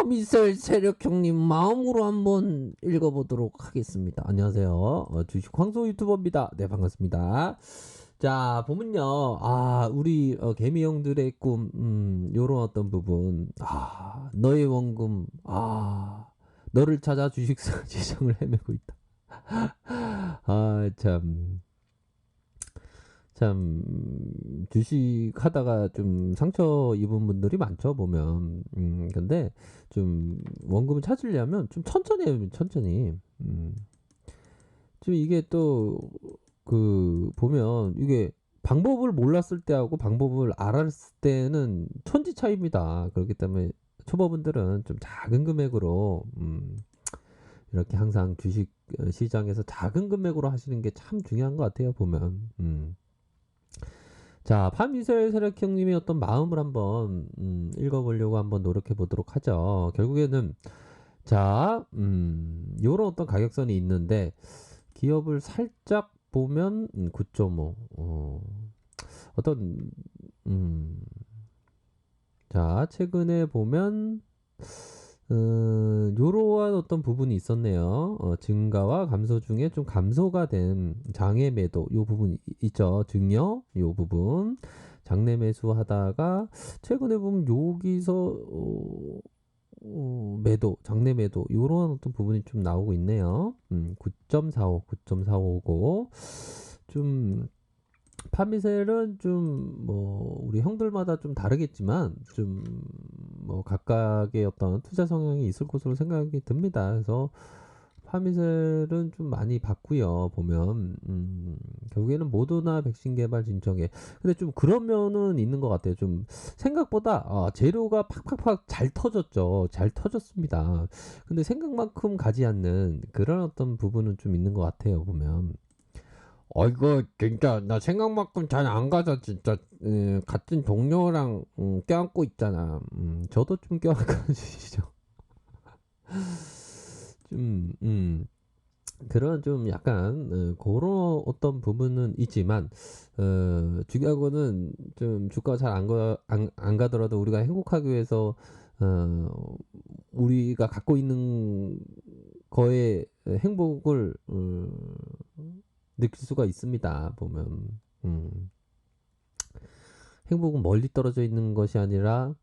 파미셀 세력 형님 마음으로 한번 읽어보도록 하겠습니다. 안녕하세요. 주식 황소 유튜버입니다. 네, 반갑습니다. 자, 보면요. 우리 개미 형들의 꿈, 요런 어떤 부분. 너의 원금, 너를 찾아 주식 시장을 헤매고 있다. 참, 주식 하다가 좀 상처 입은 분들이 많죠, 보면. 근데 좀 원금을 찾으려면 좀 천천히 해요, 천천히. 좀 이게 또, 보면 이게 방법을 몰랐을 때하고 방법을 알았을 때는 천지 차이입니다. 그렇기 때문에 초보분들은 좀 작은 금액으로, 이렇게 항상 주식 시장에서 작은 금액으로 하시는 게 참 중요한 것 같아요, 보면. 자, 파미셀 세력 형님의 어떤 마음을 한번 읽어보려고 한번 노력해 보도록 하죠. 결국에는 자, 요런 어떤 가격선이 있는데 기업을 살짝 보면 9.5 어떤 자, 최근에 보면 요러한 어떤 부분이 있었네요. 증가와 감소 중에 좀 감소가 된 장외 매도 요 부분 있죠. 증여 요 부분 장내 매수 하다가 최근에 보면 여기서 매도 장내 매도 요러한 어떤 부분이 좀 나오고 있네요. 9.45고 좀 파미셀은 좀 뭐 우리 형들마다 좀 다르겠지만 좀 뭐 각각의 어떤 투자 성향이 있을 것으로 생각이 듭니다. 그래서 파미셀은 좀 많이 봤고요. 보면 결국에는 모더나 백신 개발 진척에 근데 좀 그런 면은 있는 것 같아요. 좀 생각보다 재료가 팍팍팍 잘 터졌죠. 잘 터졌습니다. 근데 생각만큼 가지 않는 그런 어떤 부분은 좀 있는 것 같아요. 보면. 이거 진짜 나 생각만큼 잘 안 가서 진짜 같은 동료랑 껴안고 있잖아. 저도 좀 껴안고 주시죠. 좀 그런 좀 약간 그런 어떤 부분은 있지만 중요한 거는 좀 주가가 잘 안 가더라도 우리가 행복하기 위해서 우리가 갖고 있는 거에 행복을 느낄 수가 있습니다. 보면 행복은 멀리 떨어져 있는 것이 아니라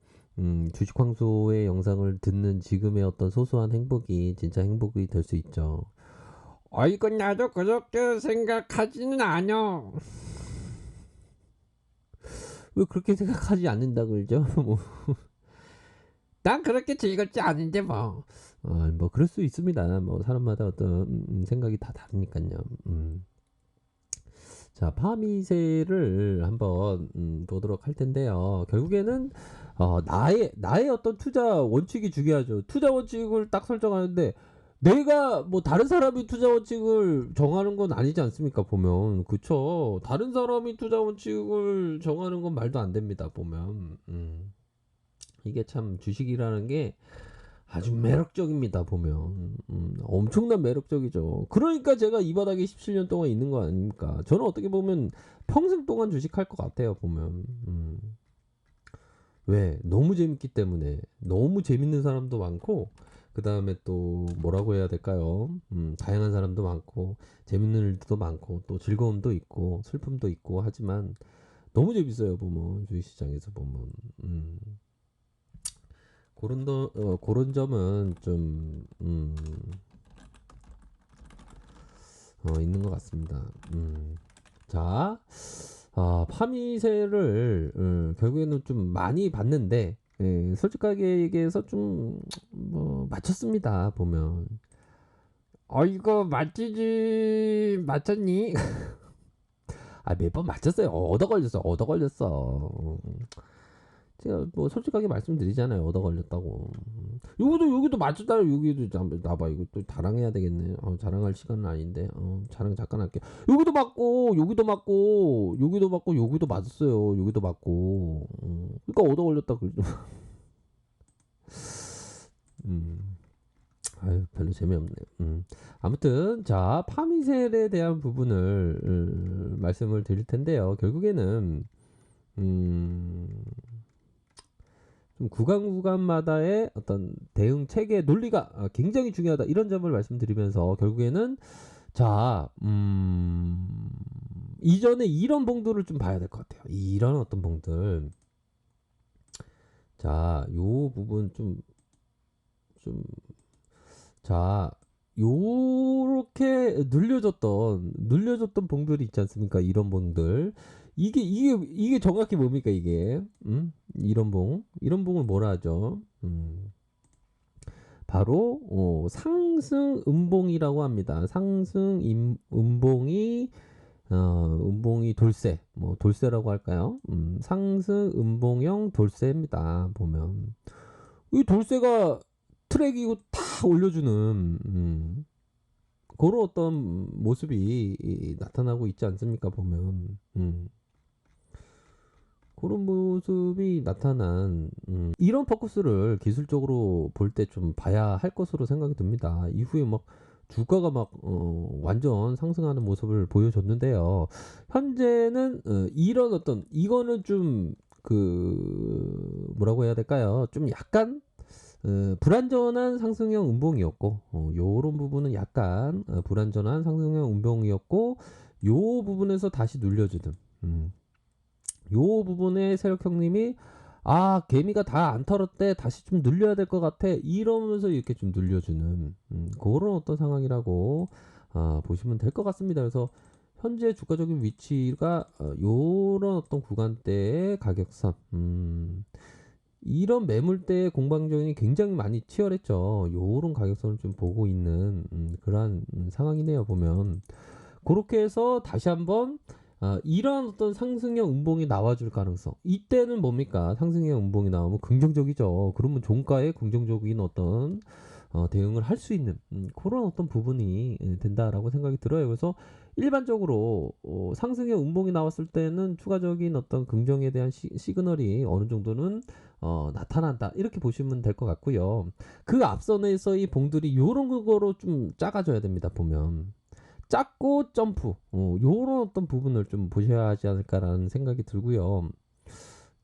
주식 황소의 영상을 듣는 지금의 어떤 소소한 행복이 진짜 행복이 될 수 있죠. 이건 나도 그렇게 생각하지는 않아. 왜 그렇게 생각하지 않는다 그러죠? 뭐. 난 그렇게 즐겁지 않은데 뭐. 뭐 그럴 수 있습니다. 뭐 사람마다 어떤 생각이 다 다르니까요. 자, 파미세를 한번 보도록 할 텐데요. 결국에는 나의 어떤 투자 원칙이 중요하죠. 투자 원칙을 딱 설정하는데 내가 뭐 다른 사람이 투자 원칙을 정하는 건 아니지 않습니까? 보면 그쵸. 다른 사람이 투자 원칙을 정하는 건 말도 안 됩니다. 보면 이게 참 주식이라는 게 아주 매력적입니다. 보면 엄청난 매력적이죠. 그러니까 제가 이 바닥에 17년 동안 있는 거 아닙니까? 저는 어떻게 보면 평생 동안 주식할 것 같아요. 보면 왜? 너무 재밌기 때문에 너무 재밌는 사람도 많고 그 다음에 또 뭐라고 해야 될까요? 다양한 사람도 많고 재밌는 일도 많고 또 즐거움도 있고 슬픔도 있고 하지만 너무 재밌어요. 보면 주식시장에서 보면 그런 점은 좀 있는 것 같습니다. 자, 파미세를 결국에는 좀 많이 봤는데 솔직하게 얘기해서 좀 뭐 맞췄습니다. 보면 이거 맞지지 맞췄니? 몇 번 맞췄어요. 얻어 걸렸어. 제가 뭐 솔직하게 말씀드리잖아요. 얻어 걸렸다고. 여기도 맞췄다. 여기도 나봐. 이거 또 자랑해야 되겠네. 자랑할 시간은 아닌데. 자랑 잠깐 할게. 여기도 맞고, 여기도 맞고, 여기도 맞고, 여기도 맞았어요. 여기도 맞고. 그러니까 얻어 걸렸다 그러죠. 별로 재미없네. 아무튼 자 파미셀에 대한 부분을 말씀을 드릴 텐데요. 결국에는 좀 구간마다의 어떤 대응 체계 논리가 굉장히 중요하다 이런 점을 말씀드리면서 결국에는 자, 이전에 이런 봉들을 좀 봐야 될 것 같아요. 이런 어떤 봉들. 자, 요 부분 자, 요렇게 늘려줬던 봉들이 있지 않습니까? 이런 봉들. 이게 정확히 뭡니까, 이게? 이런 봉을 뭐라 하죠? 바로, 상승 음봉이라고 합니다. 음봉이 돌세, 뭐 돌세라고 할까요? 상승 음봉형 돌세입니다. 보면 이 돌세가 트랙이고 다 올려주는 그런 어떤 모습이 나타나고 있지 않습니까? 보면 그런 모습이 나타난 이런 포커스를 기술적으로 볼 때 좀 봐야 할 것으로 생각이 듭니다. 이후에 막 주가가 막 완전 상승하는 모습을 보여줬는데요. 현재는 이런 어떤 이거는 좀 그 뭐라고 해야 될까요? 좀 약간 불안전한 상승형 음봉이었고 요런 부분은 약간 불안전한 상승형 음봉이었고 요 부분에서 다시 눌려주는 요 부분에 세력 형님이 개미가 다 안 털었대 다시 좀 늘려야 될 것 같아 이러면서 이렇게 좀 늘려주는 그런 어떤 상황이라고 보시면 될 것 같습니다. 그래서 현재 주가적인 위치가 요런 어떤 구간대의 가격선 이런 매물대의 공방전이 굉장히 많이 치열했죠. 요런 가격선을 좀 보고 있는 그러한 상황이네요. 보면 그렇게 해서 다시 한번 이러한 어떤 상승형 음봉이 나와줄 가능성. 이때는 뭡니까? 상승형 음봉이 나오면 긍정적이죠. 그러면 종가에 긍정적인 어떤 대응을 할 수 있는 그런 어떤 부분이 된다라고 생각이 들어요. 그래서 일반적으로 상승형 음봉이 나왔을 때는 추가적인 어떤 긍정에 대한 시그널이 어느 정도는 나타난다 이렇게 보시면 될 것 같고요. 그 앞선에서 이 봉들이 요런 거로 좀 작아져야 됩니다. 보면 작고 점프 요런 어떤 부분을 좀 보셔야 하지 않을까라는 생각이 들고요.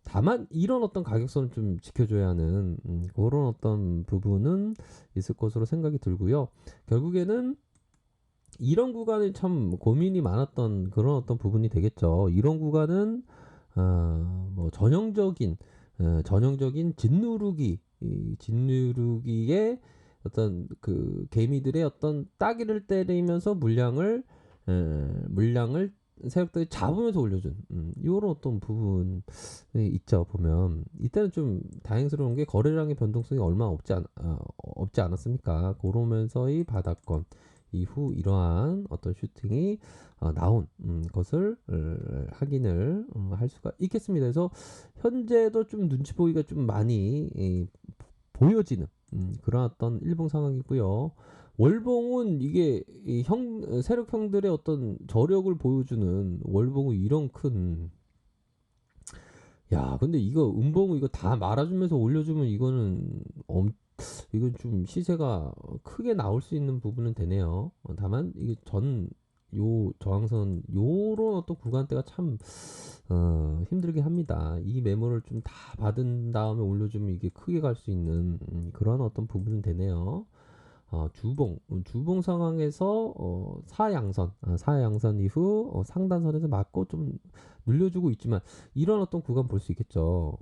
다만 이런 어떤 가격선을 좀 지켜줘야 하는 그런 어떤 부분은 있을 것으로 생각이 들고요. 결국에는 이런 구간이 참 고민이 많았던 그런 어떤 부분이 되겠죠. 이런 구간은 뭐 전형적인 짓누르기의 어떤 그 개미들의 어떤 따기를 때리면서 물량을 세력들이 잡으면서 올려준 이런 어떤 부분이 있죠. 보면 이때는 좀 다행스러운 게 거래량의 변동성이 얼마 없지 않았습니까? 그러면서의 바닥권 이후 이러한 어떤 슈팅이 나온 것을 확인을 할 수가 있겠습니다. 그래서 현재도 좀 눈치 보기가 좀 많이 보여지는 그런 어떤 일봉 상황이고요. 월봉은 이게 세력형들의 어떤 저력을 보여주는 월봉은 이런 근데 이거 음봉 이거 다 말아주면서 올려주면 이건 좀 시세가 크게 나올 수 있는 부분은 되네요. 다만 이게 요 저항선 요런 어떤 구간대가 참 힘들게 합니다. 이 매물을 좀 다 받은 다음에 올려주면 이게 크게 갈 수 있는 그런 어떤 부분은 되네요. 주봉 상황에서 사양선 이후 상단선에서 맞고 좀 눌려주고 있지만 이런 어떤 구간 볼 수 있겠죠.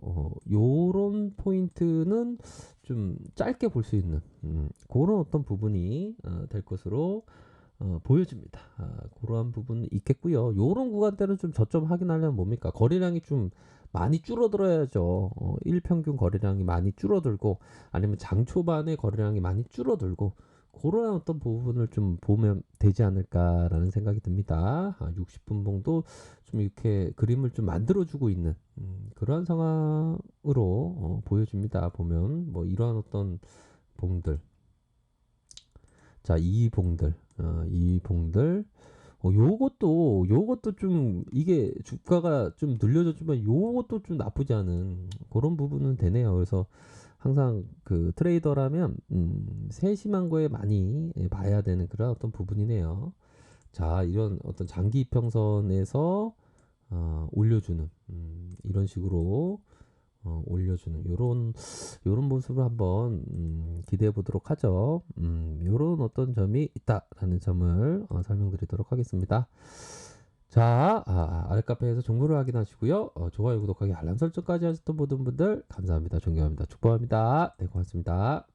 요런 포인트는 좀 짧게 볼 수 있는 그런 어떤 부분이 될 것으로 보여집니다. 그러한 부분이 있겠고요. 요런 구간대는 좀 저점 확인하려면 뭡니까? 거래량이 좀 많이 줄어들어야죠. 일평균 거래량이 많이 줄어들고 아니면 장 초반에 거래량이 많이 줄어들고 그런 어떤 부분을 좀 보면 되지 않을까라는 생각이 듭니다. 60분 봉도 좀 이렇게 그림을 좀 만들어주고 있는 그러한 상황으로 보여집니다. 보면 뭐 이러한 어떤 봉들 자, 이 봉들, 요것도 좀, 이게 주가가 좀 늘려졌지만, 요것도 좀 나쁘지 않은 그런 부분은 되네요. 그래서 항상 그 트레이더라면, 세심한 거에 많이 봐야 되는 그런 어떤 부분이네요. 자, 이런 어떤 장기 이평선에서, 올려주는, 이런 식으로 올려주는 요런 모습을 한번 기대해 보도록 하죠. 요런 어떤 점이 있다라는 점을 설명드리도록 하겠습니다. 자, 아랫카페에서 정보를 확인하시고요. 좋아요, 구독하기, 알람 설정까지 하셨던 모든 분들 감사합니다. 존경합니다. 축복합니다. 네, 고맙습니다.